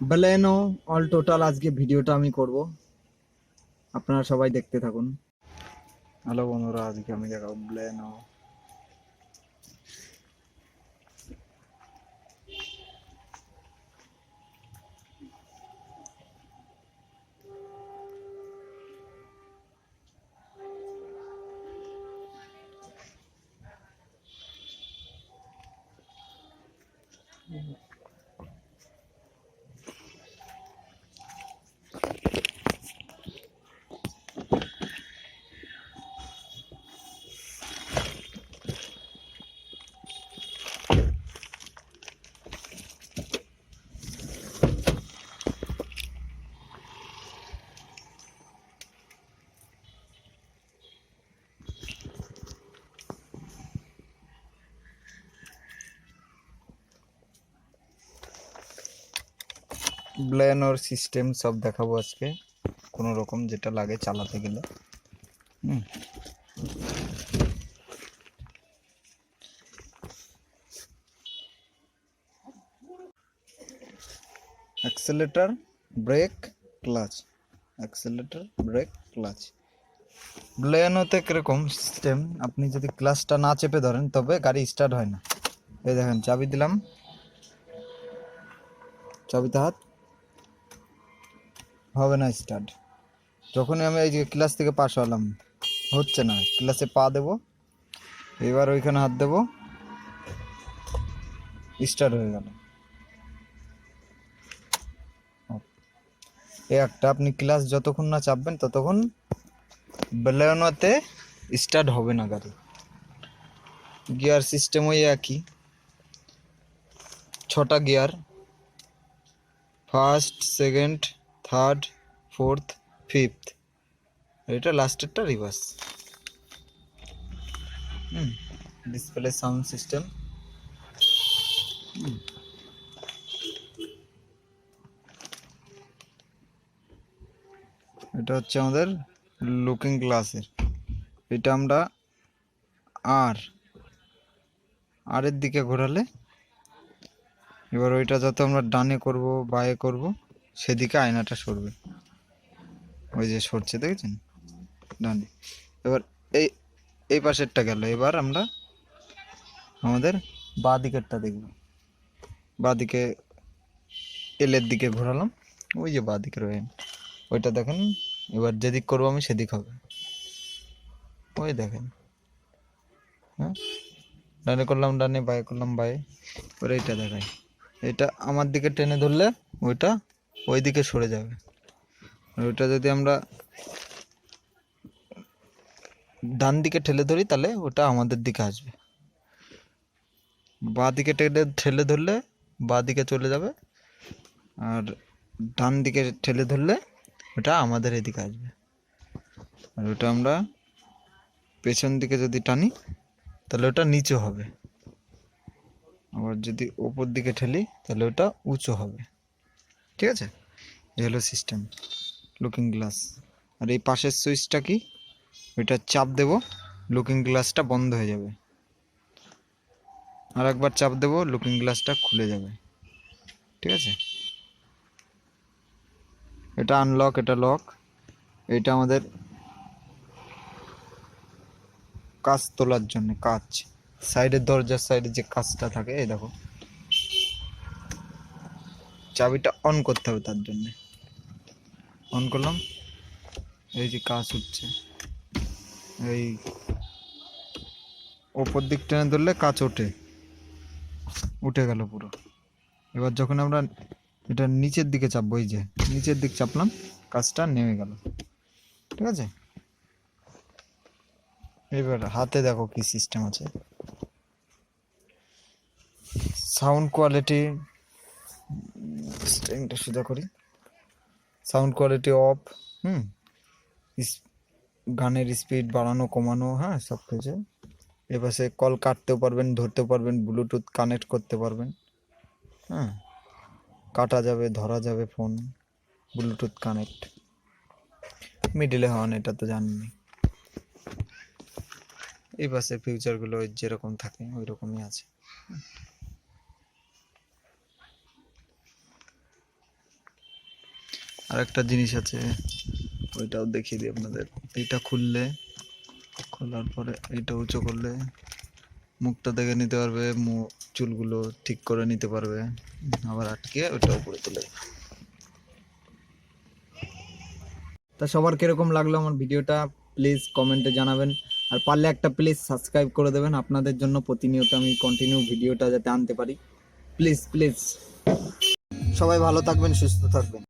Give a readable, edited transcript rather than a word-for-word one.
ব্লেনো all total আজকে ভিডিওটা আমি করব, আপনারা সবাই দেখতে থাকুন। হ্যালো বন্ধুরা, আজকে আমি দেখাবো ব্লেনো। ব্লেনোর সিস্টেম সব দেখাবো আজকে, কোনো রকম যেটা লাগে চালাতে গেলে। Accelerator, brake, clutch, accelerator, brake, clutch. ব্লেনোতে কিরকম সিস্টেম, আপনি যদি ক্লাচটা না চেপে ধরেন তবে গাড়ি স্টার্ট হয় না। এই দেখেন, চাবি দিলাম, চাবিতে হাত হবে না স্টার্ট। যখনই আমি এই যে ক্লাচ থেকে পাশ হলাম, হচ্ছে না, ক্লাচে পা দেব, এবার ওইখানে হাত দেব, স্টার্ট হয়ে গেল। এই একটা, আপনি ক্লাচ যতক্ষণ না চাপবেন ততক্ষণ ব্লেনোতে স্টার্ট হবে না গাড়ি। গিয়ার সিস্টেম ওই একই, 6টা gear, first, second, third, fourth, fifth, এটা লাস্টেরটা রিভার্স। Display sound system. এটা হচ্ছে আমাদের লুকিং গ্লাসের, এটা আমরা আরের দিকে ঘোরালে, এবার ওইটা যত আমরা ডানে করব বাঁয়ে করব সেদিকে আয়নাটা সরবে, ওই যে সরছে দেখেছেন ডানে। এবার এই এই পাশেরটা গেল, এবার আমরা আমাদের বাঁ দিকেরটা দেখব। বাঁ দিকে এলের দিকে ঘোরালাম, ওই যে বাঁ দিকে রয়ে ওইটা দেখেন। এবার যেদিক করবো আমি সেদিক হবে, ওই দেখেন। হ্যাঁ, ডানে করলাম ডানে, বাঁয়ে করলাম বাঁয়ে, এবার এইটা দেখাই। এটা আমার দিকে টেনে ধরলে ওইটা ওই দিকে সরে যাবে, আর ওইটা যদি আমরা ডান দিকে ঠেলে ধরি তাহলে ওটা আমাদের দিকে আসবে। বাঁ দিকে ঠেলে ধরলে বাঁ দিকে চলে যাবে, আর ডান দিকে ঠেলে ধরলে ওটা আমাদের এদিকে আসবে। আর ওটা আমরা পেছন দিকে যদি টানি তাহলে ওটা নিচু হবে, আবার যদি ওপর দিকে ঠেলি তাহলে ওটা উঁচু হবে। ঠিক আছে, এই হলো সিস্টেম লুকিং গ্লাস। আর এই পাশের সুইচটা কি, ওইটা চাপ দেব, লুকিং গ্লাসটা বন্ধ হয়ে যাবে, আর একবার চাপ দেব, লুকিং গ্লাসটা খুলে যাবে। ঠিক আছে, এটা আনলক, এটা লক। এটা আমাদের কাঁচ তোলার জন্য, কাঁচ সাইডের দরজার সাইডে যে কাঁচটা থাকে, এই দেখো, চাবিটা অন করতে হবে, তার জন্য অন করলাম, এই যে কাঁচ উঠছে, এই ওপর দিক টেনে ধরলে কাঁচ উঠে গেল পুরো। এবার যখন আমরা এটা নিচের দিকে চাপবো, এই যে নিচের দিক চাপলাম, কাঁচটা নেমে গেল। ঠিক আছে, এবার হাতে দেখো কি সিস্টেম আছে। সাউন্ড কোয়ালিটি, স্ট্রিংটা সোজা করি, সাউন্ড কোয়ালিটি অফ, গানের স্পিড বাড়ানো কমানো, হ্যাঁ সব কিছু। এপাশে কল কাটতেও পারবেন, ধরতেও পারবেন, ব্লুটুথ কানেক্ট করতে পারবেন, হ্যাঁ কাটা যাবে, ধরা যাবে ফোন, ব্লুটুথ কানেক্ট। মিডিলে হর্ন, এটা তো জানেনই। এই পাশে ফিউচারগুলো যেরকম থাকে ওই রকমই আছে। আর একটা জিনিস আছে, ওইটাও দেখিয়ে দিই আপনাদের। এইটা খোলার পরে এইটা উঁচু করলে মুখটা দেখে নিতে পারবে, চুলগুলো ঠিক করে নিতে পারবে, আবার আটকে ওইটা উপরে তুলে। তা সবার কিরকম লাগলো আমার ভিডিওটা প্লিজ কমেন্টে জানাবেন, আর পারলে একটা প্লিজ সাবস্ক্রাইব করে দেবেন, আপনাদের জন্য প্রতিনিয়ত আমি কন্টিনিউ ভিডিওটা যাতে আনতে পারি। প্লিজ প্লিজ সবাই ভালো থাকবেন, সুস্থ থাকবেন।